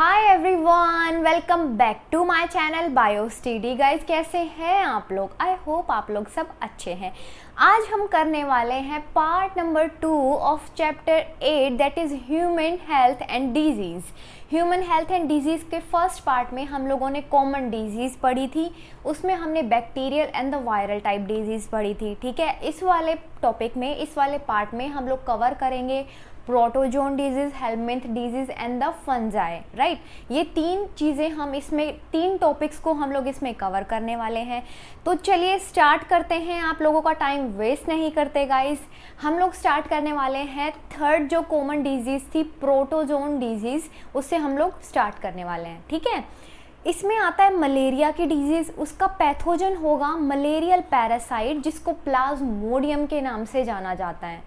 Hi everyone, welcome back to my channel Biostudy. Guys, कैसे हैं आप लोग? आई होप आप लोग सब अच्छे हैं। आज हम करने वाले हैं part number 2 of chapter 8 that is human health and disease. Human health and disease के फर्स्ट पार्ट में हम लोगों ने कॉमन डिजीज़ पढ़ी थी, उसमें हमने bacterial and the viral type disease पढ़ी थी। ठीक है, इस वाले टॉपिक में, इस वाले पार्ट में हम लोग कवर करेंगे protozoan disease, helminth disease and the fungi. Right, ये तीन चीज़ें हम इसमें, तीन टॉपिक्स को हम लोग इसमें कवर करने वाले हैं। तो चलिए स्टार्ट करते हैं, आप लोगों का टाइम वेस्ट नहीं करते गाइस। हम लोग स्टार्ट करने वाले हैं थर्ड जो कॉमन डिजीज़ थी प्रोटोजोन डिजीज़, उससे हम लोग स्टार्ट करने वाले हैं। ठीक है, इसमें आता है मलेरिया की डिजीज़। उसका पैथोजन होगा मलेरियल पैरासाइट, जिसको प्लाज्मोडियम के नाम से जाना जाता है।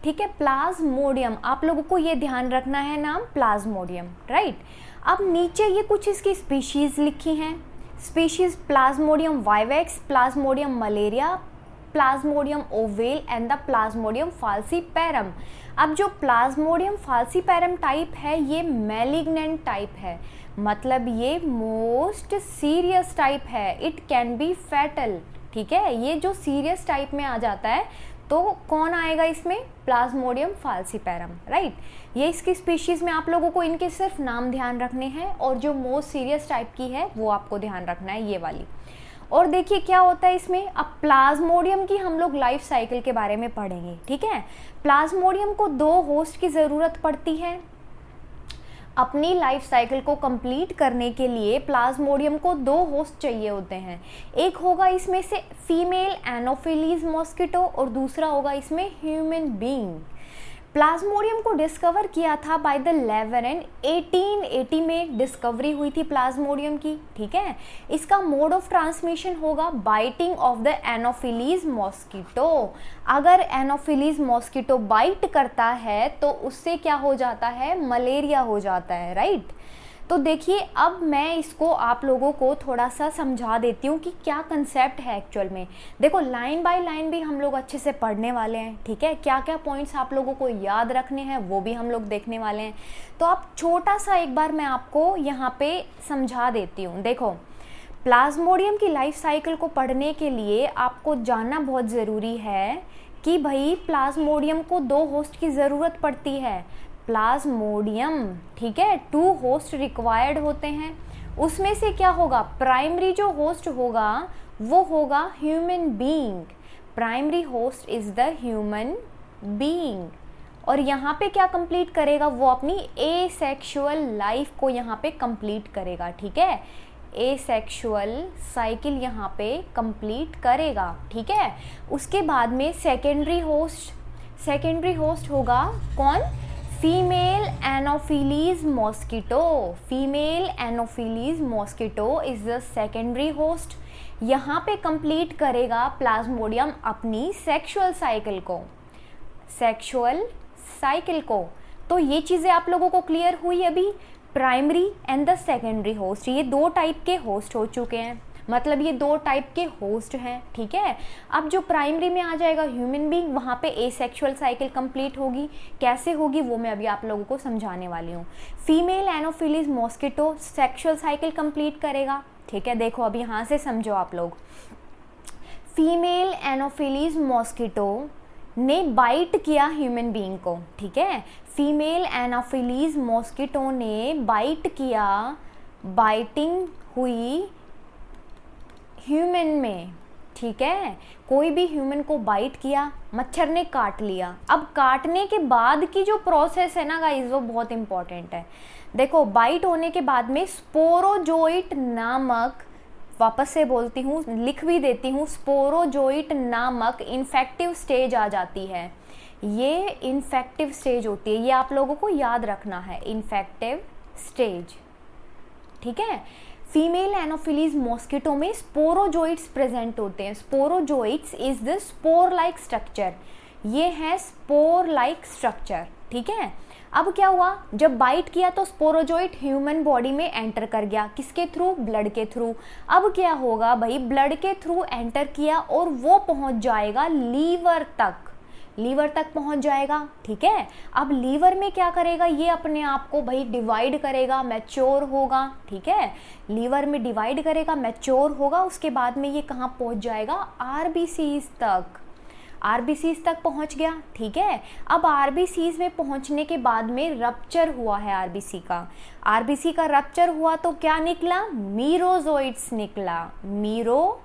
ठीक है, प्लाज्मोडियम, आप लोगों को ये ध्यान रखना है नाम प्लाज्मोडियम। राइट, अब नीचे ये कुछ इसकी स्पीशीज़ लिखी हैं। Species Plasmodium vivax, Plasmodium malariae, Plasmodium ovale and the Plasmodium falciparum. अब जो प्लाज्मोडियम फाल्सीपैरम टाइप है ये मैलिग्नेंट टाइप है, मतलब ये मोस्ट सीरियस टाइप है। It can be fatal. ठीक है, ये जो सीरियस टाइप में आ जाता है तो कौन आएगा इसमें? प्लाज्मोडियम फाल्सीपैरम। राइट, ये इसकी स्पीशीज़ में आप लोगों को इनके सिर्फ नाम ध्यान रखने हैं, और जो मोस्ट सीरियस टाइप की है वो आपको ध्यान रखना है, ये वाली। और देखिए क्या होता है इसमें। अब प्लाज्मोडियम की हम लोग लाइफ साइकिल के बारे में पढ़ेंगे। ठीक है, प्लाज्मोडियम को 2 होस्ट की ज़रूरत पड़ती है। अपनी लाइफ साइकिल को कंप्लीट करने के लिए प्लाज्मोडियम को 2 होस्ट चाहिए होते हैं। एक होगा इसमें से फीमेल एनोफिलीज मॉस्किटो और दूसरा होगा इसमें ह्यूमन बीइंग। प्लाज्मोडियम को डिस्कवर किया था बाय द लेवरेन, 1880 में डिस्कवरी हुई थी प्लाज्मोडियम की। ठीक है, इसका मोड ऑफ ट्रांसमिशन होगा biting of the anopheles mosquito. अगर एनोफिलीज मॉस्किटो बाइट करता है तो उससे क्या हो जाता है? मलेरिया हो जाता है। राइट, तो देखिए अब मैं इसको आप लोगों को थोड़ा सा समझा देती हूँ कि क्या कंसेप्ट है एक्चुअल में। देखो, लाइन बाय लाइन भी हम लोग अच्छे से पढ़ने वाले हैं। ठीक है, क्या क्या पॉइंट्स आप लोगों को याद रखने हैं वो भी हम लोग देखने वाले हैं। तो आप छोटा सा एक बार मैं आपको यहाँ पे समझा देती हूँ। देखो, प्लाज्मोडियम की लाइफ साइकिल को पढ़ने के लिए आपको जानना बहुत ज़रूरी है कि भाई प्लाज्मोडियम को 2 होस्ट की ज़रूरत पड़ती है। प्लाज्मोडियम, ठीक है, 2 होस्ट रिक्वायर्ड होते हैं। उसमें से क्या होगा? प्राइमरी जो होस्ट होगा वो होगा human being. Primary host is the human being, और यहाँ पे क्या कंप्लीट करेगा? वो अपनी एसेक्सुअल लाइफ को यहाँ पे कंप्लीट करेगा। ठीक है, एसेक्सुअल साइकिल यहाँ पे कंप्लीट करेगा। ठीक है, उसके बाद में सेकेंडरी होस्ट होगा कौन? Female anopheles mosquito. Female anopheles mosquito is the secondary host. यहाँ पे कंप्लीट करेगा प्लाज्मोडियम अपनी सेक्सुअल साइकिल को। तो ये चीज़ें आप लोगों को क्लियर हुई अभी। Primary and the secondary host, ये 2 टाइप के होस्ट हो चुके हैं, मतलब ये 2 टाइप के होस्ट हैं। ठीक है, अब जो प्राइमरी में आ जाएगा ह्यूमन बीइंग, वहाँ पे एसेक्सुअल साइकिल कंप्लीट होगी। कैसे होगी वो मैं अभी आप लोगों को समझाने वाली हूँ। Female anopheles mosquito sexual cycle complete करेगा। ठीक है, देखो अब यहाँ से समझो आप लोग। फीमेल एनोफिलीज मॉस्किटो ने बाइट किया ह्यूमन बीइंग को। ठीक है, फीमेल एनोफिलीज मॉस्किटो ने बाइट किया, बाइटिंग हुई ह्यूमन में। ठीक है, कोई भी ह्यूमन को बाइट किया, मच्छर ने काट लिया। अब काटने के बाद की जो प्रोसेस है ना गाइस, वो बहुत इंपॉर्टेंट है। देखो, बाइट होने के बाद में स्पोरोजोइट नामक, वापस से बोलती हूँ, लिख भी देती हूँ, स्पोरोजोइट नामक इन्फेक्टिव स्टेज आ जाती है। ये इन्फेक्टिव स्टेज होती है, ये आप लोगों को याद रखना है, इन्फेक्टिव स्टेज। ठीक है, फीमेल एनोफिलीज मॉस्किटो में स्पोरोजोइट्स प्रेजेंट होते हैं। Sporozoites is the spore like structure, ये है स्पोर लाइक स्ट्रक्चर। ठीक है, अब क्या हुआ? जब बाइट किया तो स्पोरोजोइट ह्यूमन बॉडी में एंटर कर गया। किसके थ्रू? ब्लड के थ्रू। अब क्या होगा भाई? ब्लड के थ्रू एंटर किया और वो पहुंच जाएगा लीवर तक। लीवर तक पहुंच जाएगा, ठीक है। अब लीवर में क्या करेगा, ये अपने आप को भाई डिवाइड करेगा, मैच्योर होगा, ठीक है। लीवर में डिवाइड करेगा, मैच्योर होगा, उसके बाद में ये कहाँ पहुंच जाएगा, आरबीसीज तक, आरबीसीज तक पहुंच गया, ठीक है। अब आरबीसीज में पहुंचने के बाद में रप्चर हुआ है आरबीसी का, आरबीसी का रप्चर हुआ तो क्या निकला, मीरोजोइट्स निकला, मीरोजोइट्स,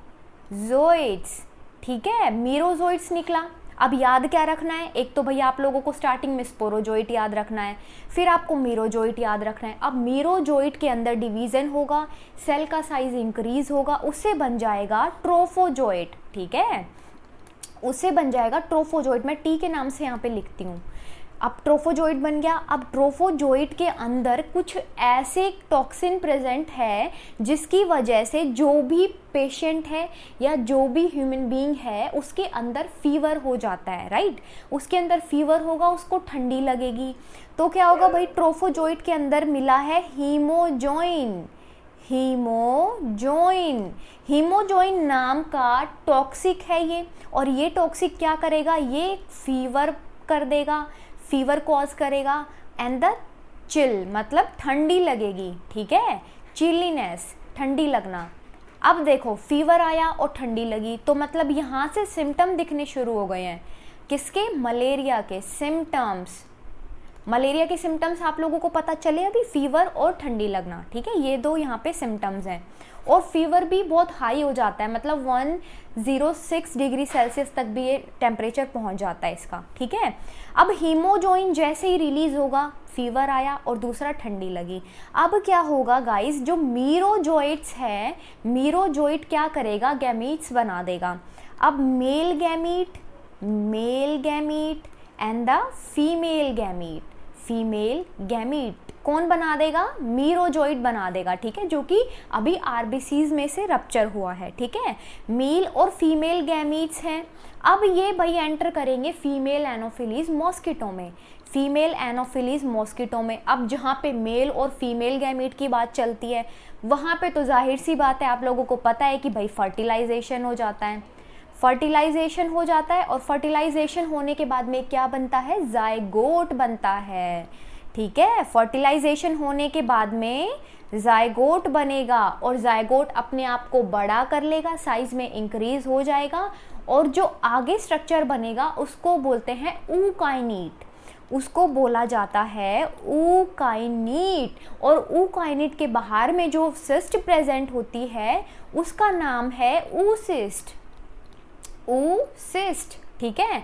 ठीक है, मीरोजोइट्स निकला। अब याद क्या रखना है, एक तो भैया आप लोगों को स्टार्टिंग में स्पोरोजोइट याद रखना है, फिर आपको मीरोजोइट याद रखना है। अब मीरोजोइट के अंदर डिवीजन होगा, सेल का साइज इंक्रीज होगा, उससे बन जाएगा ट्रोफोजोइट, ठीक है, उससे बन जाएगा ट्रोफोजोइट। मैं टी के नाम से यहाँ पे लिखती हूँ। अब ट्रोफोजोइट बन गया। अब ट्रोफोजोइट के अंदर कुछ ऐसे टॉक्सिन प्रेजेंट है जिसकी वजह से जो भी पेशेंट है या जो भी ह्यूमन बीइंग है उसके अंदर फीवर हो जाता है, राइट। उसके अंदर फीवर होगा, उसको ठंडी लगेगी, तो क्या होगा भाई, ट्रोफोजोइट के अंदर मिला है हीमोजोइन, हीमोजोइन, हीमोजोइन नाम का टॉक्सिक है ये, और ये टॉक्सिक क्या करेगा, ये फीवर कर देगा, फीवर कॉज करेगा, एंड द चिल मतलब ठंडी लगेगी, ठीक है, चिलीनेस, ठंडी लगना। अब देखो फीवर आया और ठंडी लगी, तो मतलब यहाँ से सिम्टम दिखने शुरू हो गए हैं, किसके, मलेरिया के सिम्टम्स, मलेरिया के सिम्टम्स आप लोगों को पता चले अभी, फीवर और ठंडी लगना, ठीक है, ये दो यहाँ पे सिम्टम्स हैं। और फीवर भी बहुत हाई हो जाता है, मतलब 106 डिग्री सेल्सियस तक भी ये टेम्परेचर पहुंच जाता है इसका, ठीक है। अब हीमोजोइन जैसे ही रिलीज होगा, फीवर आया और दूसरा ठंडी लगी, अब क्या होगा गाइस, जो मीरोजोइट्स है, मीरोजोइट क्या करेगा, गैमीट्स बना देगा। अब male gamete and the female gamete, female gamete कौन बना देगा, मीरोजोइट बना देगा, ठीक है, जो कि अभी आरबीसीज में से रप्चर हुआ है, ठीक है। मेल और फीमेल गैमीट्स हैं। अब ये भाई एंटर करेंगे फीमेल एनोफिलीज मॉस्किटो में, फीमेल एनोफिलीज मॉस्किटो में। अब जहाँ पे मेल और फीमेल गैमीट की बात चलती है वहाँ पे तो जाहिर सी बात है, आप लोगों को पता है कि भाई फर्टिलाइजेशन हो जाता है, फर्टिलाइजेशन हो जाता है, और फर्टिलाइजेशन होने के बाद में क्या बनता है, जायगोट बनता है, ठीक है। फर्टिलाइजेशन होने के बाद में जायगोट बनेगा, और जायगोट अपने आप को बड़ा कर लेगा, साइज में इंक्रीज हो जाएगा, और जो आगे स्ट्रक्चर बनेगा उसको बोलते हैं ऊकाइनीट, उसको बोला जाता है ऊकाइनीट। और ऊकाइनीट के बाहर में जो सिस्ट प्रेजेंट होती है उसका नाम है ऊसिस्ट, ऊसिस्ट, ठीक है।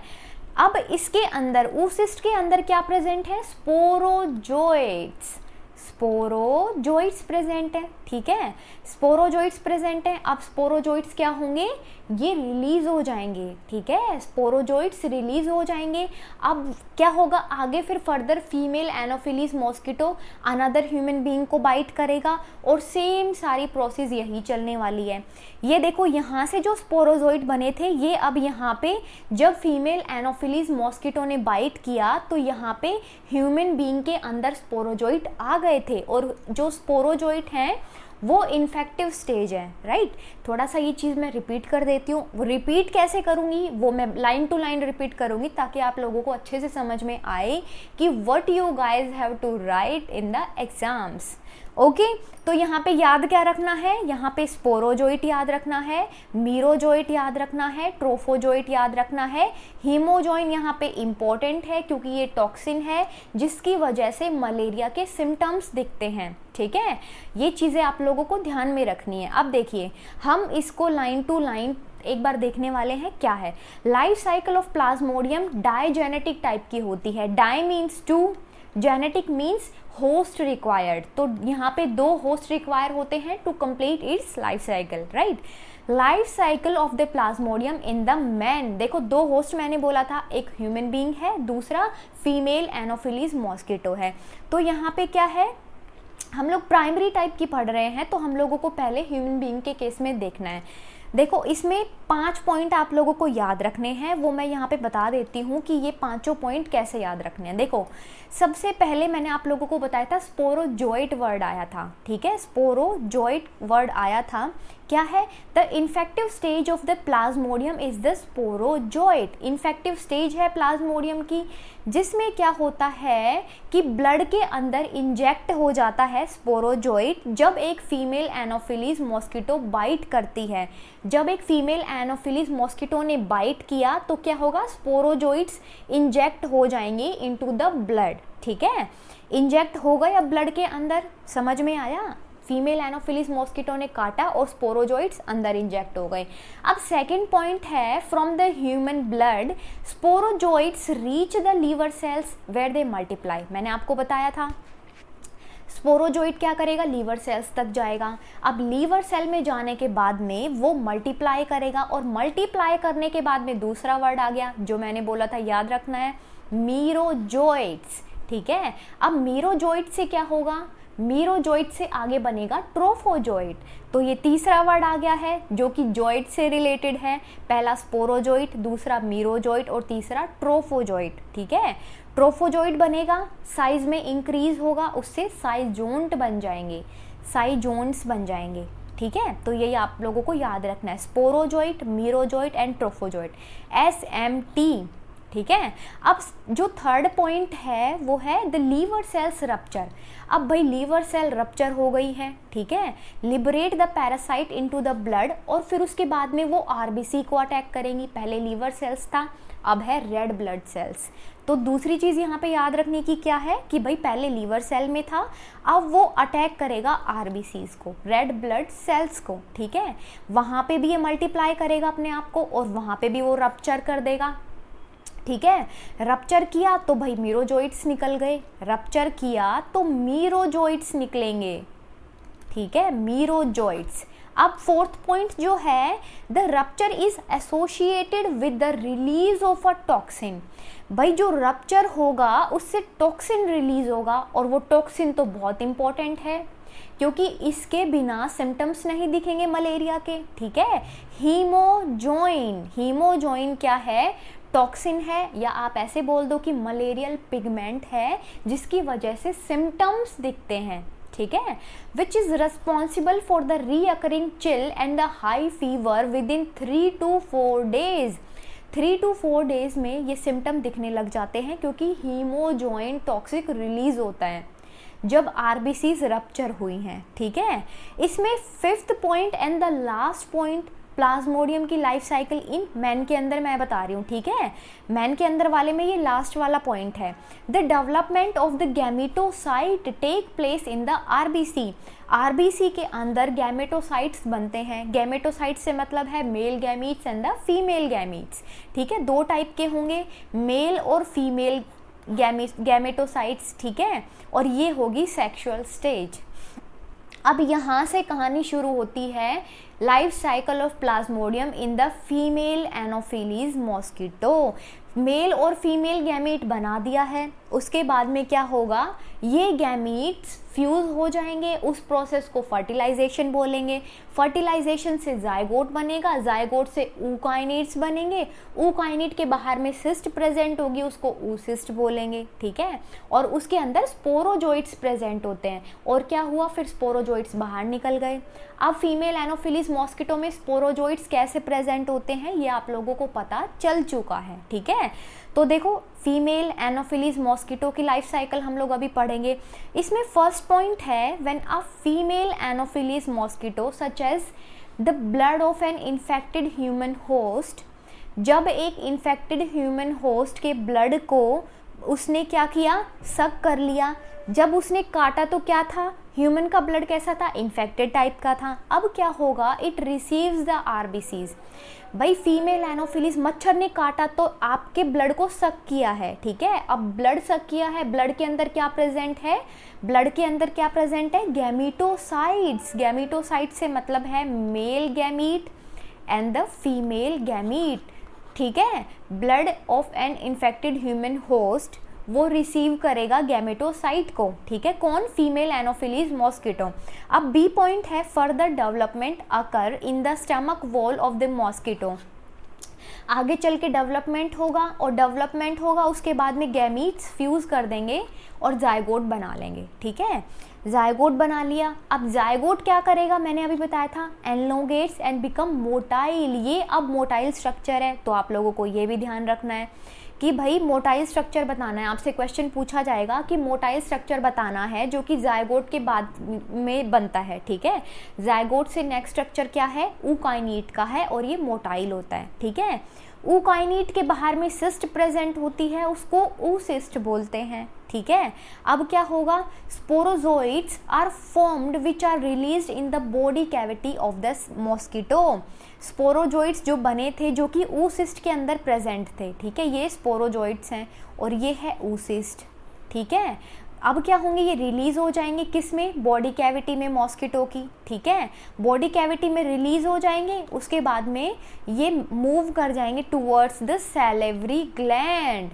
अब इसके अंदर ऊसिस्ट के अंदर क्या प्रेजेंट है, स्पोरोजोइट्स, स्पोरोजोइट्स प्रेजेंट है, ठीक है, स्पोरोजोइट्स प्रेजेंट है। अब स्पोरोजोइट्स क्या होंगे, ये रिलीज हो जाएंगे, ठीक है, स्पोरोजोइट्स रिलीज हो जाएंगे। अब क्या होगा आगे, फिर further female anopheles mosquito another human being को बाइट करेगा, और सेम सारी प्रोसेस यही चलने वाली है। ये देखो यहाँ से जो स्पोरोजोइट बने थे, ये अब यहाँ पे जब फीमेल एनोफिलीज मॉस्किटो ने बाइट किया तो यहाँ पे ह्यूमन बीइंग के अंदर स्पोरोजोइट आ गए थे, और जो स्पोरोजोइट हैं वो इन्फेक्टिव स्टेज है, राइट। थोड़ा सा ये चीज़ मैं रिपीट कर देती हूँ, वो रिपीट कैसे करूँगी वो मैं लाइन टू लाइन रिपीट करूँगी ताकि आप लोगों को अच्छे से समझ में आए कि what you guys have to write in the exams, okay. तो यहाँ पे याद क्या रखना है, यहाँ पे स्पोरोजोइट याद रखना है, मीरोजोइट याद रखना है, ट्रोफोजोइट याद रखना है, हीमोजोइन यहाँ पे इम्पोर्टेंट है क्योंकि ये टॉक्सिन है जिसकी वजह से मलेरिया के सिम्टम्स दिखते हैं, ठीक है। ये चीज़ें आप लोगों को ध्यान में रखनी है। अब देखिए हम इसको लाइन टू लाइन एक बार देखने वाले हैं। क्या है, life cycle of plasmodium digenetic type की होती है, di means two, genetic means host required, तो यहाँ पे 2 होस्ट रिक्वायर होते हैं to complete its life cycle, right. Life cycle of the plasmodium in the man, देखो 2 होस्ट मैंने बोला था, एक ह्यूमन बीइंग है, दूसरा फीमेल एनोफिलीज मॉस्किटो है। तो यहाँ पे क्या है, हम लोग प्राइमरी टाइप की पढ़ रहे हैं तो हम लोगों को पहले ह्यूमन बीइंग के केस में देखना है। देखो इसमें 5 पॉइंट आप लोगों को याद रखने हैं, वो मैं यहाँ पे बता देती हूँ कि ये 5 पॉइंट कैसे याद रखने हैं। देखो सबसे पहले मैंने आप लोगों को बताया था स्पोरोजोइट वर्ड आया था, ठीक है, स्पोरोजोइट वर्ड आया था। क्या है? The infective stage of the Plasmodium is the sporozoite. Infective stage है प्लाज्मोडियम की, जिसमें क्या होता है कि ब्लड के अंदर इंजेक्ट हो जाता है स्पोरोजोइट जब एक फीमेल एनोफिलीज मॉस्किटो बाइट करती है। जब एक फीमेल एनोफिलीज मॉस्किटो ने बाइट किया तो क्या होगा? स्पोरोजोइट्स इंजेक्ट हो जाएंगे इनटू द ब्लड। ठीक है, इंजेक्ट हो गए अब ब्लड के अंदर, समझ में आया? फीमेल एनोफिलीज मॉस्किटो ने काटा और स्पोरोजोइट्स अंदर इंजेक्ट हो गए। अब सेकंड पॉइंट है, from the human blood sporozoites reach the liver cells where they multiply. मैंने आपको बताया था स्पोरोजोइट क्या करेगा? लीवर सेल्स तक जाएगा। अब लीवर सेल में जाने के बाद में वो मल्टीप्लाई करेगा, और मल्टीप्लाई करने के बाद में दूसरा वर्ड आ गया जो मैंने बोला था, याद रखना है, मीरोजोइट्स। ठीक है, अब मीरोजोइट से क्या होगा? मीरोजोइट से आगे बनेगा ट्रोफोजोइट। तो ये तीसरा वर्ड आ गया है जो कि जॉइट से रिलेटेड है। पहला स्पोरोजोइट, दूसरा मीरोजोइट और तीसरा ट्रोफोजोइट। ठीक है, ट्रोफोजोइट बनेगा, साइज में इंक्रीज होगा, उससे साइजोन्ट बन जाएंगे, साइजोन्ट्स बन जाएंगे। ठीक है, तो यही आप लोगों को याद रखना है, sporozoite, merozoite and trophozoite, SMT। ठीक है, अब जो थर्ड पॉइंट है वो है द लीवर सेल्स रप्चर। अब भाई लीवर सेल रप्चर हो गई है, ठीक है, liberate the parasite into the blood, और फिर उसके बाद में वो आरबीसी को अटैक करेंगी। पहले लीवर सेल्स था, अब है रेड ब्लड सेल्स। तो दूसरी चीज़ यहाँ पे याद रखने की क्या है कि भाई पहले लीवर सेल में था, अब वो अटैक करेगा आरबीसीज को, रेड ब्लड सेल्स को। ठीक है, वहाँ पे भी ये मल्टीप्लाई करेगा अपने आप को, और वहाँ पे भी वो रप्चर कर देगा। ठीक है, रप्चर किया तो भाई मीरोजोइट्स निकल गए, रप्चर किया तो मीरोजोइट्स निकलेंगे। ठीक है, मीरोजोइट्स। अब फोर्थ पॉइंट जो है, the rupture is associated with the release of a toxin. भाई जो रप्चर होगा उससे टॉक्सिन रिलीज होगा, और वो टॉक्सिन तो बहुत इंपॉर्टेंट है क्योंकि इसके बिना सिम्टम्स नहीं दिखेंगे मलेरिया के। ठीक है, हीमोजोइन, हीमोजोइन क्या है? टॉक्सिन है, या आप ऐसे बोल दो कि मलेरियल पिगमेंट है जिसकी वजह से सिम्टम्स दिखते हैं। ठीक है, which is responsible for the recurring chill and the high fever with in 3 to 4 days। 3 to 4 days में ये सिम्टम दिखने लग जाते हैं क्योंकि हीमोजोइन टॉक्सिक रिलीज होता है जब आरबीसीज रप्चर हुई हैं। ठीक है, इसमें fifth point and the last point, Plasmodium की लाइफ साइकिल इन मैन के अंदर मैं बता रही हूँ। ठीक है, मैन के अंदर वाले में ये लास्ट वाला पॉइंट है, the development of the gametocyte take place in the RBC. RBC के अंदर गैमेटोसाइट्स बनते हैं। गैमेटोसाइट्स से मतलब है male gametes and the female gametes. ठीक है, दो टाइप के होंगे, मेल और फीमेल गैमेटोसाइट्स। ठीक है, और ये होगी सेक्सुअल स्टेज। अब यहाँ से कहानी शुरू होती है, life cycle of plasmodium in the female anopheles mosquito. Male और फीमेल गैमीट बना दिया है, उसके बाद में क्या होगा, ये गैमीट्स फ्यूज हो जाएंगे, उस प्रोसेस को फर्टिलाइजेशन बोलेंगे। फर्टिलाइजेशन से जायगोट बनेगा, जायगोट से ऊकाइनेट्स बनेंगे, ऊकाइनेट के बाहर में सिस्ट प्रेजेंट होगी, उसको ऊसिस्ट बोलेंगे। ठीक है, और उसके अंदर स्पोरोजोइट्स प्रेजेंट होते हैं। और क्या हुआ, फिर स्पोरोजोइट्स बाहर निकल गए। अब फीमेल एनोफिलीज मॉस्किटो में स्पोरोजोइट्स कैसे प्रेजेंट होते हैं ये आप लोगों को पता चल चुका है। ठीक है, तो देखो फीमेल एनोफिलीज मॉस्किटो की लाइफ साइकिल हम लोग अभी पढ़ेंगे। इसमें फर्स्ट पॉइंट है, when a female anopheles mosquito सच एज the blood of an infected human host, जब एक इन्फेक्टेड ह्यूमन होस्ट के ब्लड को उसने क्या किया, सक कर लिया। जब उसने काटा तो क्या था, ह्यूमन का ब्लड कैसा था, इन्फेक्टेड टाइप का था। अब क्या होगा, इट रिसीव्स द आरबीसीज। भाई फीमेल एनोफिलीज, मच्छर ने काटा तो आपके ब्लड को सक किया है। ठीक है, अब ब्लड सक किया है, ब्लड के अंदर क्या प्रेजेंट है, ब्लड के अंदर क्या प्रेजेंट है, गैमीटोसाइट्स। गैमीटोसाइट से मतलब है male gamete and the female gamete. ठीक है, blood of an infected human host वो रिसीव करेगा गैमेटोसाइट को। ठीक है, कौन, फीमेल एनोफिलीज मॉस्किटो। अब बी पॉइंट है, further development occur in the stomach wall of the mosquito. आगे चल के डेवलपमेंट होगा, और डेवलपमेंट होगा उसके बाद में गैमीट्स फ्यूज़ कर देंगे और जायगोट बना लेंगे। ठीक है, जायगोट बना लिया। अब जायगोट क्या करेगा, मैंने अभी बताया था, एनलोंगेट्स एंड बिकम मोटाइल। ये अब मोटाइल स्ट्रक्चर है, तो आप लोगों को ये भी ध्यान रखना है कि भाई मोटाइल स्ट्रक्चर बताना है। आपसे क्वेश्चन पूछा जाएगा कि मोटाइल स्ट्रक्चर बताना है जो कि जायगोट के बाद में बनता है। ठीक है, जायगोट से नेक्स्ट स्ट्रक्चर क्या है, ऊकाइनीट का है, और ये मोटाइल होता है। ठीक है, ऊकाइनीट के बाहर में सिस्ट प्रेजेंट होती है, उसको ऊसिस्ट बोलते हैं। ठीक है, अब क्या होगा, sporozoites are formed which are released in the body cavity of the mosquito. Sporozoites जो बने थे जो कि ऊसिस्ट के अंदर प्रेजेंट थे। ठीक है, ये स्पोरोजोइड्स हैं और ये है ऊसिस्ट। ठीक है, अब क्या होंगे, ये रिलीज हो जाएंगे किस में, बॉडी कैविटी में मॉस्किटो की। ठीक है, बॉडी कैविटी में रिलीज हो जाएंगे, उसके बाद में ये मूव कर जाएंगे towards the salivary gland.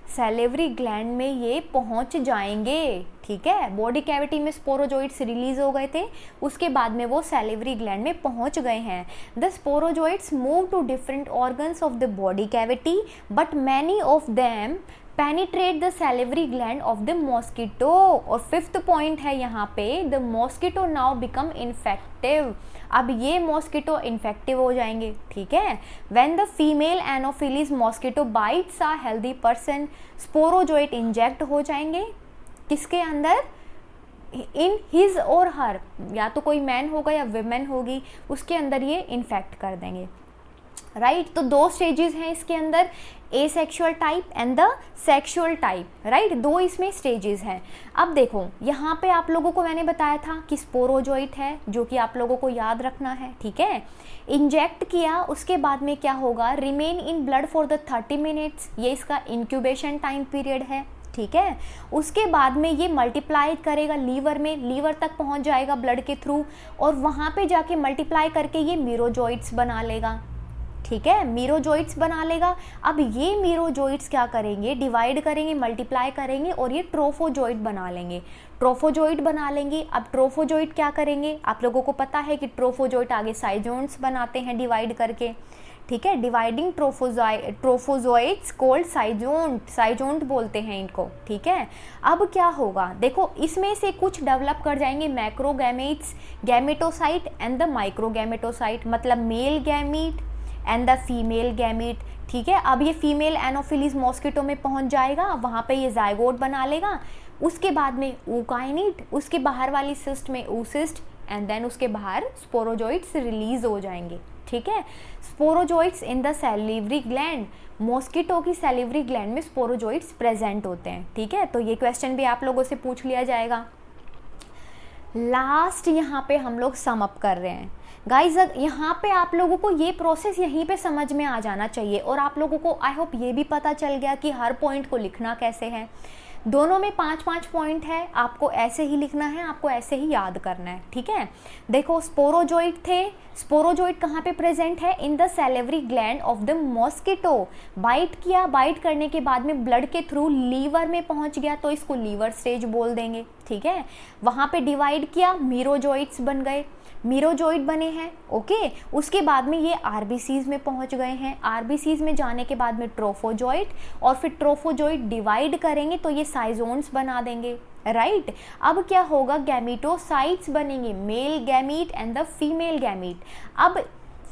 Salivary gland में ये पहुंच जाएंगे। ठीक है, बॉडी कैविटी में स्पोरोजोइड्स रिलीज हो गए थे, उसके बाद में वो सैलिवरी ग्लैंड में पहुंच गए हैं। The sporozoites move to different organs of the body cavity, but many of them penetrate the salivary gland of the mosquito. और फिफ्थ पॉइंट है यहाँ पे, the mosquito now become infective. अब ये मॉस्किटो इन्फेक्टिव हो जाएंगे। ठीक है, when the female anopheles mosquito bites a healthy person, sporozoite inject हो जाएंगे किसके अंदर, इन हिज और हर, या तो कोई मैन होगा या विमेन होगी, उसके अंदर ये इन्फेक्ट कर देंगे। राइट, तो दो स्टेजेस हैं इसके अंदर, asexual type and the sexual type. Right, दो इसमें स्टेजेस हैं। अब देखो यहाँ पे आप लोगों को मैंने बताया था कि स्पोरोजोइट है जो कि आप लोगों को याद रखना है। ठीक है, इंजेक्ट किया, उसके बाद में क्या होगा, remain in blood for the 30 minutes, ये इसका इंक्यूबेशन टाइम पीरियड है। ठीक है, उसके बाद में ये मल्टीप्लाई करेगा लीवर में, लीवर तक पहुंच जाएगा ब्लड के थ्रू, और वहाँ पे जाके मल्टीप्लाई करके ये मीरोजोइट्स बना लेगा। ठीक है, मीरोजोइट्स बना लेगा। अब ये मीरोजोइट्स क्या करेंगे, डिवाइड करेंगे, मल्टीप्लाई करेंगे, और ये ट्रोफोजोइट बना लेंगे। ट्रोफोजोइट बना लेंगे। अब ट्रोफोजोइट क्या करेंगे, आप लोगों को पता है कि ट्रोफोजोइट आगे साइजोन्स बनाते हैं डिवाइड करके। ठीक है, डिवाइडिंग ट्रोफोजोइट्स कोल्ड साइजोन्ट, साइजोन्ट बोलते हैं इनको। ठीक है, अब क्या होगा, देखो इसमें से कुछ डेवलप कर जाएंगे मैक्रोगैमेट्स, गैमेटोसाइट एंड द माइक्रोगैमेटोसाइट, मतलब male gamete and the female gamete. ठीक है, अब ये फीमेल एनोफिलीज मॉस्किटो में पहुंच जाएगा, वहाँ पे ये जायगोट बना लेगा, उसके बाद में ऊकाइनिट, उसके बाहर वाली सिस्ट में ऊसिस्ट, एंड देन उसके बाहर स्पोरोजोइट्स रिलीज हो जाएंगे। ठीक है, sporozoites in the salivary gland, mosquito की सैलिवरी ग्लैंड में स्पोरोजोइट्स प्रेजेंट होते हैं। ठीक है, तो ये क्वेश्चन भी आप लोगों से पूछ लिया जाएगा। लास्ट यहाँ पे हम लोग सम अप कर रहे हैं गाइज। यहाँ पे आप लोगों को ये प्रोसेस यहीं पे समझ में आ जाना चाहिए, और आप लोगों को आई होप ये भी पता चल गया कि हर पॉइंट को लिखना कैसे है। दोनों में 5-5 पॉइंट है, आपको ऐसे ही लिखना है, आपको ऐसे ही याद करना है। ठीक है, देखो स्पोरोजोइट थे, स्पोरोजोइट कहाँ पे प्रेजेंट है, in the salivary gland of the mosquito. Bite किया, बाइट करने के बाद में ब्लड के थ्रू लीवर में पहुंच गया, तो इसको लीवर स्टेज बोल देंगे। ठीक है, वहाँ पे डिवाइड किया, मीरोजोइट्स बन गए, मीरोजोइट बने हैं। ओके, उसके बाद में ये आरबीसीज में पहुंच गए हैं, आरबीसीज में जाने के बाद में ट्रोफोजोइट, और फिर ट्रोफोजोइट डिवाइड करेंगे तो ये साइजोन्स बना देंगे। राइट, अब क्या होगा, गैमीटोसाइट्स बनेंगे, male gamete and the female gamete. अब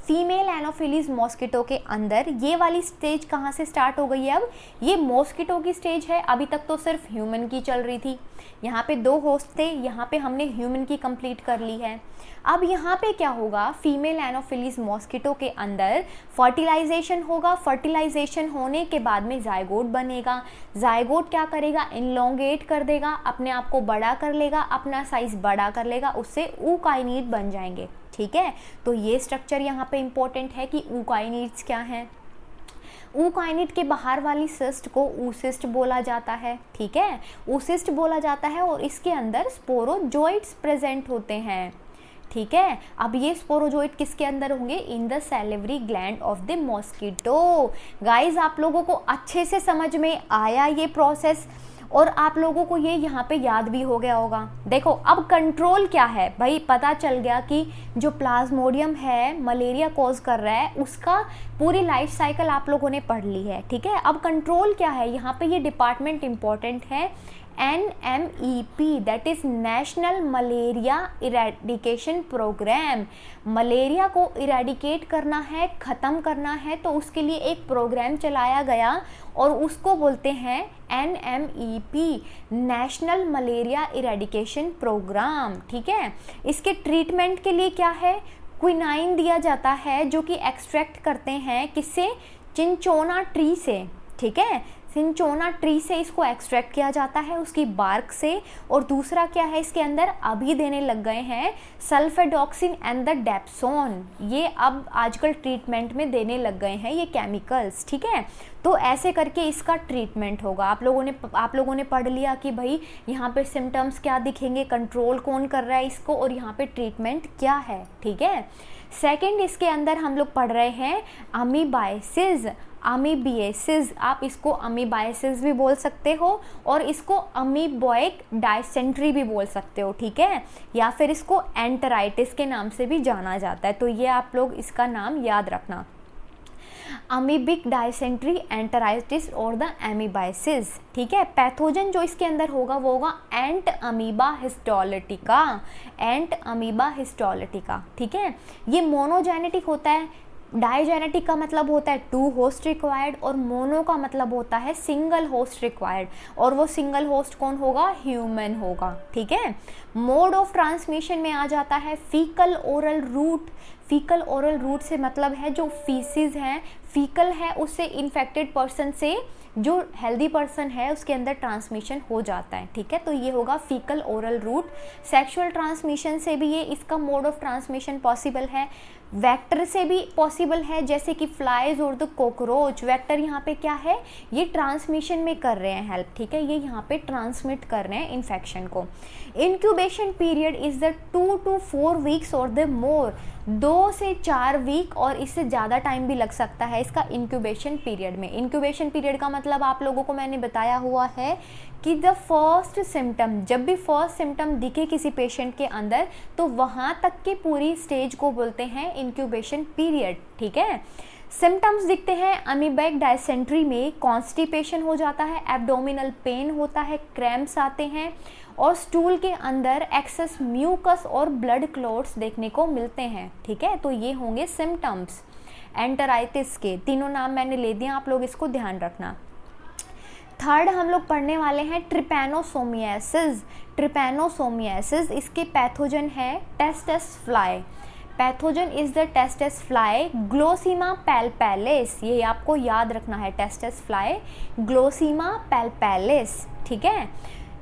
फीमेल एनोफिलीज मॉस्किटो के अंदर ये वाली स्टेज कहाँ से स्टार्ट हो गई है, अब ये मॉस्किटो की स्टेज है। अभी तक तो सिर्फ ह्यूमन की चल रही थी, यहाँ पे 2 होस्ट थे, यहाँ पे हमने ह्यूमन की कंप्लीट कर ली है। अब यहाँ पे क्या होगा, फीमेल एनोफिलीज मॉस्किटो के अंदर फर्टिलाइजेशन होगा, फर्टिलाइजेशन होने के बाद में जायगोट बनेगा, जायगोट क्या करेगा, इनलोंगेट कर देगा, अपने आप को बड़ा कर लेगा, अपना साइज बड़ा कर लेगा, उससे ऊकाइनीट बन जाएंगे। ठीक है, तो ये स्ट्रक्चर यहाँ पे इंपॉर्टेंट है कि ऊकाइनीट्स क्या हैं। ऊकाइनिट के बाहर वाली सिस्ट को ऊसिस्ट बोला जाता है। ठीक है, ऊसिस्ट बोला जाता है, और इसके अंदर स्पोरोजोइट्स प्रेजेंट होते हैं। ठीक है, अब ये स्पोरोजोइट किसके अंदर होंगे, इन the salivary gland of the mosquito. Guys, आप लोगों को अच्छे से समझ में आया ये प्रोसेस, और आप लोगों को ये यहाँ पे याद भी हो गया होगा। देखो अब कंट्रोल क्या है भाई, पता चल गया कि जो प्लाज्मोडियम है मलेरिया कॉज कर रहा है, उसका पूरी लाइफ साइकिल आप लोगों ने पढ़ ली है, ठीक है। अब कंट्रोल क्या है, यहाँ पे ये डिपार्टमेंट इंपॉर्टेंट है, NMEP that is national malaria eradication programme. Malaria को इरेडिकेट करना है, ख़त्म करना है, तो उसके लिए एक प्रोग्राम चलाया गया और उसको बोलते हैं NMEP national malaria eradication programme, ठीक है। इसके ट्रीटमेंट के लिए क्या है, क्विनाइन दिया जाता है जो कि एक्सट्रैक्ट करते हैं किससे, चिंचोना ट्री से, ठीक है। सिंचोना ट्री से इसको एक्सट्रैक्ट किया जाता है, उसकी बार्क से। और दूसरा क्या है इसके अंदर, अभी देने लग गए हैं सल्फेडॉक्सिन एंड द डेप्सोन, ये अब आजकल ट्रीटमेंट में देने लग गए हैं ये केमिकल्स, ठीक है। तो ऐसे करके इसका ट्रीटमेंट होगा। आप लोगों ने पढ़ लिया कि भाई यहाँ पे सिम्टम्स क्या दिखेंगे, कंट्रोल कौन कर रहा है इसको, और यहाँ पे ट्रीटमेंट क्या है, ठीक है। सेकेंड इसके अंदर हम लोग पढ़ रहे हैं अमीबाइसिस, अमीबिएसिस, आप इसको अमीबाइसिस भी बोल सकते हो और इसको अमीबॉइक डायसेंट्री भी बोल सकते हो, ठीक है, या फिर इसको एंटेराइटिस के नाम से भी जाना जाता है। तो ये आप लोग इसका नाम याद रखना, अमीबिक डायसेंट्री, एंटेराइटिस और द एमीबाइसिस, ठीक है। पैथोजन जो इसके अंदर होगा वो होगा एंट अमीबा हिस्टोलिटिका, एंट अमीबा हिस्टोलिटिका, ठीक है। ये मोनोजेनेटिक होता है, डाइजेनेटिक का मतलब होता है 2 होस्ट रिक्वायर्ड, और मोनो का मतलब होता है सिंगल होस्ट रिक्वायर्ड, और वो सिंगल होस्ट कौन होगा, ह्यूमन होगा, ठीक है। मोड ऑफ ट्रांसमिशन में आ जाता है faecal oral route, faecal oral route से मतलब है जो फीसिस है, फीकल है उससे इन्फेक्टेड पर्सन से जो हेल्दी पर्सन है उसके अंदर ट्रांसमिशन हो जाता है, ठीक है। तो ये होगा faecal oral route. Sexual transmission से भी ये इसका मोड ऑफ ट्रांसमिशन पॉसिबल है, वेक्टर से भी पॉसिबल है, जैसे कि फ्लाइज और द कॉकरोच। वेक्टर यहाँ पे क्या है, ये ट्रांसमिशन में कर रहे हैं हेल्प, ठीक है, ये यहाँ पे ट्रांसमिट कर रहे हैं इन्फेक्शन को। Incubation period is the 2 to 4 weeks और द मोर, 2 से 4 वीक और इससे ज़्यादा टाइम भी लग सकता है इसका इंक्यूबेशन पीरियड में। इंक्यूबेशन पीरियड का मतलब आप लोगों को मैंने बताया हुआ है कि द फर्स्ट सिम्टम, जब भी फर्स्ट सिम्टम दिखे किसी पेशेंट के अंदर तो वहाँ तक की पूरी स्टेज को बोलते हैं इंक्यूबेशन पीरियड, ठीक है। सिम्टम्स दिखते हैं अमीबैक डायसेंट्री में, कॉन्स्टिपेशन हो जाता है, एब्डोमिनल पेन होता है, क्रैम्प्स आते हैं और स्टूल के अंदर एक्सेस म्यूकस और ब्लड क्लॉट्स देखने को मिलते हैं, ठीक है। तो ये होंगे सिम्टम्स एंटेराइटिस के, तीनों नाम मैंने ले दिए, आप लोग इसको ध्यान रखना। थर्ड हम लोग पढ़ने वाले हैं ट्रिपैनोसोमियासिस। ट्रिपैनोसोमियासिस इसके पैथोजन है tsetse fly, pathogen is the tsetse fly Glossina palpalis, ये आपको याद रखना है, टेस्टस फ्लाई ग्लोसीमा पैल्पैलिस, ठीक है।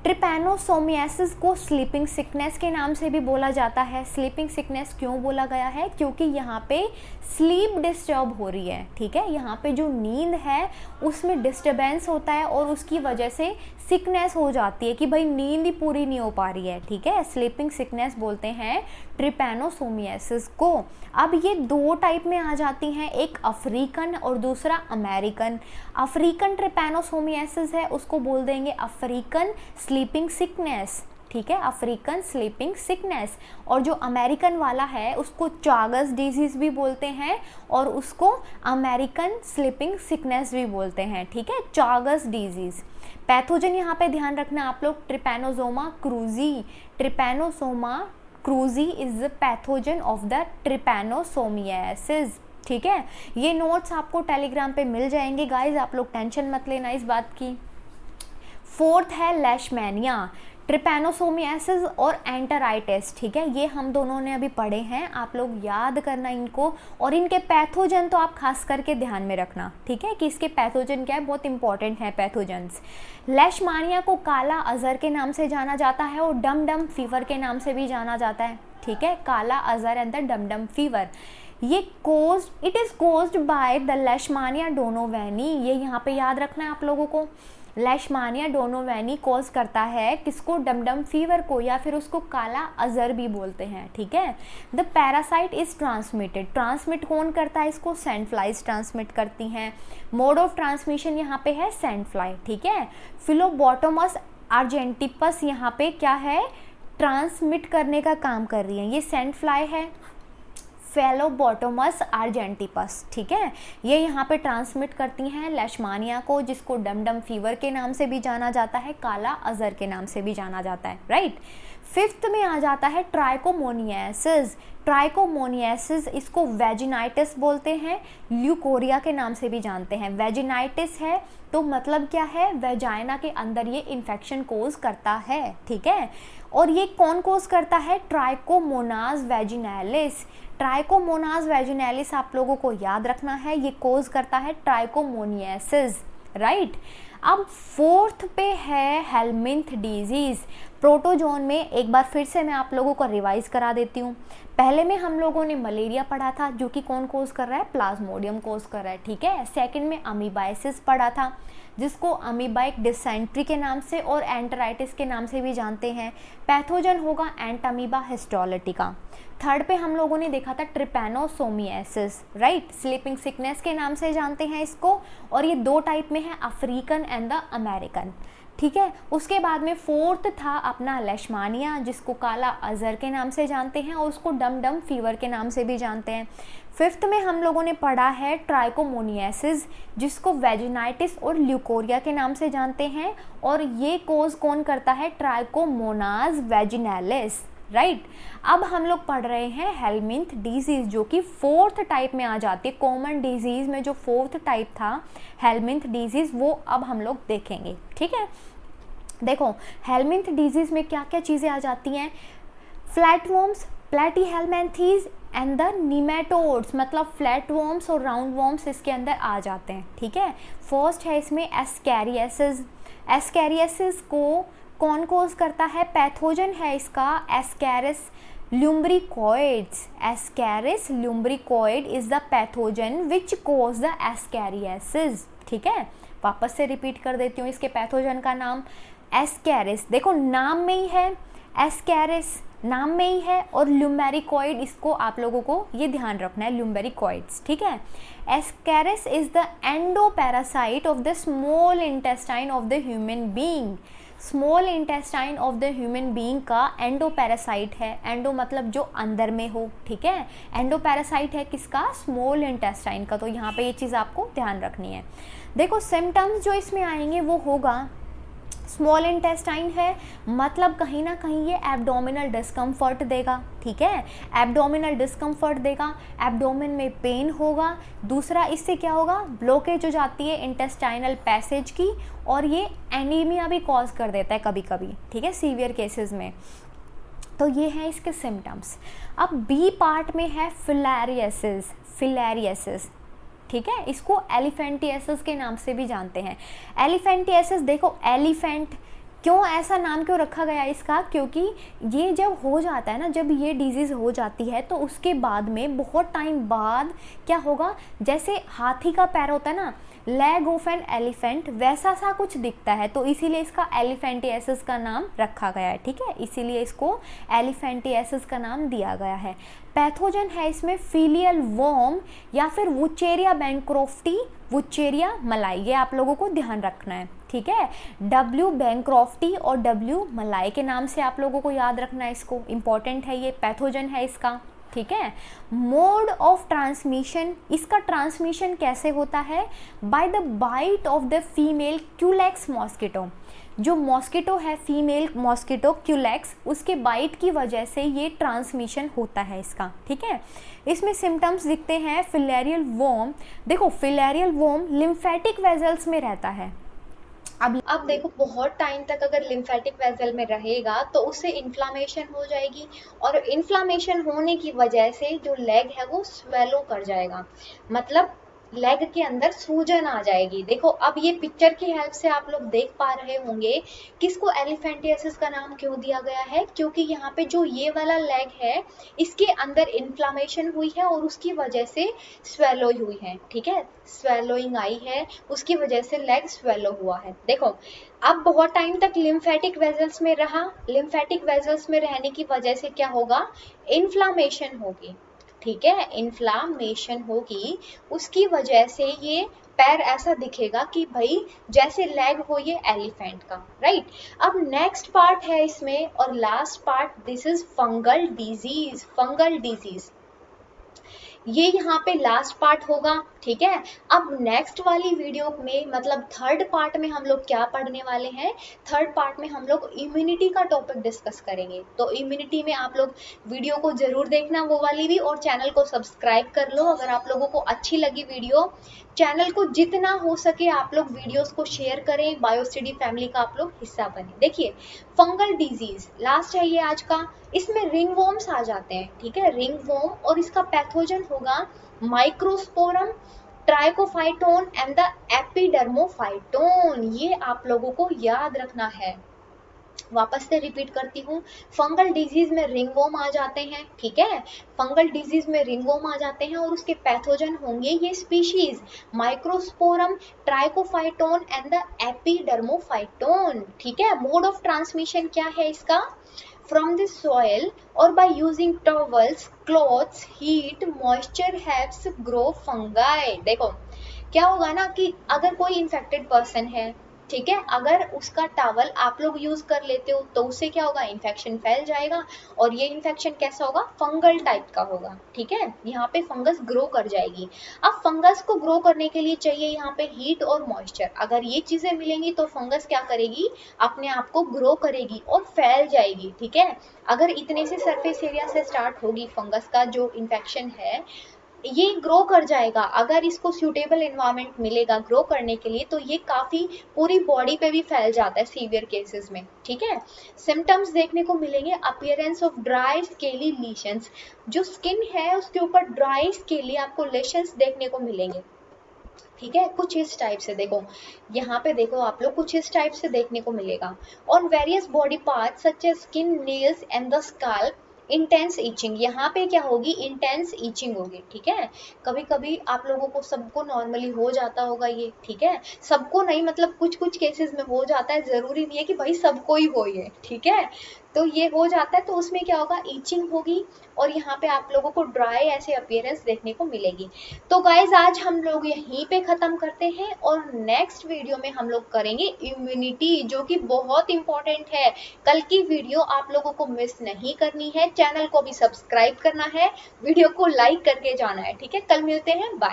ट्रिपैनोसोमियासिस को स्लीपिंग सिकनेस के नाम से भी बोला जाता है। स्लीपिंग सिकनेस क्यों बोला गया है, क्योंकि यहाँ पे स्लीप डिस्टर्ब हो रही है, ठीक है, यहाँ पे जो नींद है उसमें डिस्टर्बेंस होता है और उसकी वजह से सिकनेस हो जाती है कि भाई नींद ही पूरी नहीं हो पा रही है, ठीक है। स्लीपिंग सिकनेस बोलते हैं ट्रिपैनोसोमियासिस को। अब ये 2 टाइप में आ जाती हैं, एक अफ्रीकन और दूसरा अमेरिकन। अफ्रीकन ट्रिपैनोसोमियासिस है उसको बोल देंगे अफ्रीकन स्लीपिंग सिकनेस, ठीक है, अफ्रीकन स्लीपिंग सिकनेस। और जो अमेरिकन वाला है उसको चागस डिजीज भी बोलते हैं और उसको अमेरिकन स्लीपिंग सिकनेस भी बोलते हैं, ठीक है, चागस डिजीज। पैथोजन यहाँ पे ध्यान रखना आप लोग, Trypanosoma cruzi, Trypanosoma cruzi is the pathogen of the trypanosomiasis, ठीक है। ये नोट्स आपको टेलीग्राम पे मिल जाएंगे गाइज, आप लोग टेंशन मत लेना इस बात की। फोर्थ है लेशमैनिया, ट्रिपैनोसोमियासिस और एंटेराइटिस, ठीक है, ये हम दोनों ने अभी पढ़े हैं, आप लोग याद करना इनको, और इनके पैथोजन तो आप खास करके ध्यान में रखना, ठीक है, कि इसके पैथोजन क्या है, बहुत इंपॉर्टेंट है पैथोजन्स। लेशमानिया को काला अजहर के नाम से जाना जाता है और डम डम फीवर के नाम से भी जाना जाता है, ठीक है, काला अजहर एंड द डम डम फीवर। ये it is caused by the Leishmania donovani, ये यहाँ पे याद रखना है आप लोगों को। लेशमानिया डोनोवेनी कॉज करता है किसको, डमडम फीवर को, या फिर उसको काला अजर भी बोलते हैं, ठीक है। The parasite is transmitted, transmit कौन करता है इसको, सैंड फ्लाइज ट्रांसमिट करती हैं। मोड ऑफ ट्रांसमिशन यहाँ पे है सैंड फ्लाई, ठीक है। फिलोबोटोमस आर्जेंटिपस यहाँ पे क्या है, ट्रांसमिट करने का काम कर रही है, ये सैंड फ्लाई है। फेलोबोटोमस आर्जेंटिपस, ठीक है, ये यहाँ पे ट्रांसमिट करती हैं लेशमानिया को, जिसको डमडम फीवर के नाम से भी जाना जाता है, काला अजर के नाम से भी जाना जाता है, राइट। फिफ्थ में आ जाता है ट्राइकोमोनियासिस। ट्राइकोमोनियासिस इसको वेजिनाइटिस बोलते हैं, ल्यूकोरिया के नाम से भी जानते हैं। वेजिनाइटिस है तो मतलब क्या है, वेजाइना के अंदर ये इन्फेक्शन कोज करता है, ठीक है। और ये कौन कोज करता है, ट्राइकोमोनास वेजिनैलिस। ट्राइकोमोनास वेजिनैलिस आप लोगों को याद रखना है, ये कोज करता है ट्राइकोमोनियासिस, राइट। अब फोर्थ पे है हेलमिंथ डिजीज। प्रोटोजोन में एक बार फिर से मैं आप लोगों को रिवाइज करा देती हूँ। पहले में हम लोगों ने मलेरिया पढ़ा था, जो कि कौन कोज कर रहा है, प्लाज्मोडियम कोज कर रहा है, ठीक है। सेकंड में अमीबाइसिस पढ़ा था, जिसको अमीबाइक डिसेंट्री के नाम से और एंटेराइटिस के नाम से भी जानते हैं। पैथोजन होगा एंटामीबा हिस्टोलिटिका। थर्ड पे हम लोगों ने देखा था ट्रिपैनोसोमियासिस, राइट, स्लीपिंग सिकनेस के नाम से जानते हैं इसको, और ये दो टाइप में है, अफ्रीकन एंड द अमेरिकन, ठीक है। उसके बाद में फोर्थ था अपना लेशमानिया, जिसको काला अजर के नाम से जानते हैं और उसको डमडम फीवर के नाम से भी जानते हैं। फिफ्थ में हम लोगों ने पढ़ा है ट्राइकोमोनियासिस, जिसको वेजिनाइटिस और ल्यूकोरिया के नाम से जानते हैं, और ये कोज कौन करता है, ट्राइकोमोनास वेजिनैलिस, राइट। अब हम लोग पढ़ रहे हैं हेलमिंथ डिजीज, जो कि फोर्थ टाइप में आ जाती है। कॉमन डिजीज में जो फोर्थ टाइप था हेलमिंथ डिजीज, वो अब हम लोग देखेंगे, ठीक है। देखो हेलमिंथ डिजीज में क्या क्या चीज़ें आ जाती हैं, फ्लैटवर्म्स, प्लेटीहेलमिंथीज एंड द निमेटोड्स, मतलब फ्लैटवर्म्स और राउंड वर्म्स इसके अंदर आ जाते हैं, ठीक है। फर्स्ट है इसमें एस्कैरियासिस। एस्कैरियासिस को कौन कोज करता है, पैथोजन है इसका Ascaris lumbricoids. Ascaris lumbricoid is the pathogen which cause the ascariasis, ठीक है। वापस से रिपीट कर देती हूँ इसके पैथोजन का नाम, एस्कैरिस, देखो नाम में ही है, एस्कैरिस नाम में ही है, और ल्यूमेरिकॉइड, इसको आप लोगों को ये ध्यान रखना है, ल्यूमेरिकॉइड्स, ठीक है। Ascaris is the endoparasite of the small intestine of the human being. Small intestine of the human being का एंडोपैरासाइट है, एंडो मतलब जो अंदर में हो, ठीक है। एंडोपैरासाइट है किसका, स्मॉल इंटेस्टाइन का, तो यहाँ पे ये चीज़ आपको ध्यान रखनी है। देखो सिम्टम्स जो इसमें आएंगे वो होगा, स्मॉल इंटेस्टाइन है मतलब कहीं ना कहीं ये एब्डोमिनल डिस्कम्फर्ट देगा, ठीक है, एब्डोमिनल डिस्कम्फर्ट देगा, एब्डोमिन में पेन होगा। दूसरा इससे क्या होगा, ब्लॉकेज हो जाती है इंटेस्टाइनल पैसेज की, और ये एनीमिया भी कॉज कर देता है कभी कभी, ठीक है, सीवियर केसेस में। तो ये हैं इसके सिम्टम्स। अब बी पार्ट में है फिलेरियासिस, फिलेरियासिस, ठीक है, इसको एलिफेंटियासिस के नाम से भी जानते हैं। एलिफेंटियासिस, देखो एलिफेंट क्यों ऐसा नाम क्यों रखा गया इसका, क्योंकि ये जब हो जाता है ना, जब ये डिजीज़ हो जाती है तो उसके बाद में बहुत टाइम बाद क्या होगा, जैसे हाथी का पैर होता है ना, लेग ऑफ एन एलिफेंट, वैसा सा कुछ दिखता है, तो इसीलिए इसका एलिफेंटियासिस का नाम रखा गया है, ठीक है, इसीलिए इसको एलिफेंटियासिस का नाम दिया गया है। पैथोजन है इसमें फीलियल वर्म या फिर वुचेरिया बैंक्रोफ्टी, वुचेरिया मलाई, ये आप लोगों को ध्यान रखना है, ठीक है। डब्ल्यू बैंक्रोफ्टी और डब्ल्यू मलाई के नाम से आप लोगों को याद रखना है, इसको इंपॉर्टेंट है, ये पैथोजन है इसका, ठीक है। मोड ऑफ ट्रांसमिशन, इसका ट्रांसमिशन कैसे होता है, by the bite of the female culex mosquito, जो मॉस्किटो है फीमेल मॉस्किटो क्यूलेक्स, उसके बाइट की वजह से ये ट्रांसमिशन होता है इसका, ठीक है। इसमें सिम्टम्स दिखते हैं फिलेरियल वोम, देखो फिलेरियल वोम लिम्फेटिक वेजल्स में रहता है। अब देखो बहुत टाइम तक अगर लिम्फेटिक वेसल में रहेगा तो उससे इन्फ्लामेशन हो जाएगी, और इन्फ्लामेशन होने की वजह से जो लेग है वो स्वेलो कर जाएगा, मतलब लेग के अंदर सूजन आ जाएगी। देखो अब ये पिक्चर की हेल्प से आप लोग देख पा रहे होंगे किसको एलिफेंटियासिस का नाम क्यों दिया गया है, क्योंकि यहाँ पे जो ये वाला लेग है इसके अंदर इन्फ्लामेशन हुई है और उसकी वजह से स्वेलो हुई है। ठीक है, स्वेलोइंग आई है, उसकी वजह से लेग स्वेलो हुआ है। देखो अब बहुत टाइम तक लिम्फेटिक वेजल्स में रहा, लिम्फेटिक वेजल्स में रहने की वजह से क्या होगा, इन्फ्लामेशन होगी। ठीक है, इन्फ्लामेशन होगी, उसकी वजह से ये पैर ऐसा दिखेगा कि भाई जैसे लेग हो ये एलिफेंट का। राइट, अब नेक्स्ट पार्ट है इसमें और last part, this is fungal disease. Fungal disease ये यहाँ पे लास्ट पार्ट होगा। ठीक है, अब नेक्स्ट वाली वीडियो में मतलब थर्ड पार्ट में हम लोग क्या पढ़ने वाले हैं, थर्ड पार्ट में हम लोग इम्यूनिटी का टॉपिक डिस्कस करेंगे। तो इम्यूनिटी में आप लोग वीडियो को जरूर देखना वो वाली भी, और चैनल को सब्सक्राइब कर लो अगर आप लोगों को अच्छी लगी वीडियो। चैनल को जितना हो सके आप लोग वीडियोस को शेयर करें, बायोस्टडी फैमिली का आप लोग हिस्सा बने। देखिए फंगल डिजीज लास्ट है ये आज का, इसमें रिंग वॉर्म्स आ जाते हैं। ठीक है, रिंग वॉर्म, और इसका पैथोजन होगा microsporum, Trichophyton and the Epidermophyton. ये आप लोगों को याद रखना है। वापस से रिपीट करती हूँ, फंगल डिजीज में रिंगवॉर्म आ जाते हैं। ठीक है, फंगल डिजीज में रिंगवॉर्म आ जाते हैं और उसके पैथोजन होंगे ये species Microsporum, Trichophyton and the Epidermophyton. ठीक है, मोड ऑफ ट्रांसमिशन क्या है इसका, from the soil or by using towels, clothes, heat, moisture helps grow fungi। देखो क्या होगा ना कि अगर कोई इन्फेक्टेड पर्सन है, ठीक है, अगर उसका टॉवल आप लोग यूज कर लेते हो तो उससे क्या होगा, इन्फेक्शन फैल जाएगा, और ये इन्फेक्शन कैसा होगा, फंगल टाइप का होगा। ठीक है, यहाँ पे फंगस ग्रो कर जाएगी। अब फंगस को ग्रो करने के लिए चाहिए यहाँ पे हीट और मॉइस्चर। अगर ये चीजें मिलेंगी तो फंगस क्या करेगी, अपने आप को ग्रो करेगी और फैल जाएगी। ठीक है, अगर इतने से सरफेस एरिया से स्टार्ट होगी फंगस का जो इन्फेक्शन है, ये ग्रो कर जाएगा। अगर इसको सूटेबल एनवायरनमेंट मिलेगा ग्रो करने के लिए तो ये काफी पूरी बॉडी पे भी फैल जाता है सीवियर केसेस में। ठीक है, सिम्टम्स देखने को मिलेंगे, अपीयरेंस ऑफ ड्राई स्केली लीशंस, जो स्किन है उसके ऊपर ड्राई स्केली आपको लेशंस देखने को मिलेंगे। ठीक है, कुछ इस टाइप से देखो, यहाँ पे देखो आप लोग कुछ इस टाइप से देखने को मिलेगा। On various body parts such as skin, nails and the scalp, intense itching, यहाँ पे क्या होगी, इंटेंस ईचिंग होगी। ठीक है, कभी कभी आप लोगों को सबको नॉर्मली हो जाता होगा ये। ठीक है, सबको नहीं, मतलब कुछ कुछ केसेस में हो जाता है, जरूरी नहीं है कि भाई सबको ही हो ये। ठीक है, तो ये हो जाता है तो उसमें क्या होगा, ईचिंग होगी और यहाँ पे आप लोगों को ड्राई ऐसे अपीयरेंस देखने को मिलेगी। तो गाइज आज हम लोग यहीं पे खत्म करते हैं और नेक्स्ट वीडियो में हम लोग करेंगे इम्यूनिटी, जो कि बहुत इंपॉर्टेंट है। कल की वीडियो आप लोगों को मिस नहीं करनी है, चैनल को भी सब्सक्राइब करना है, वीडियो को लाइक करके जाना है। ठीक है, कल मिलते हैं, बाय।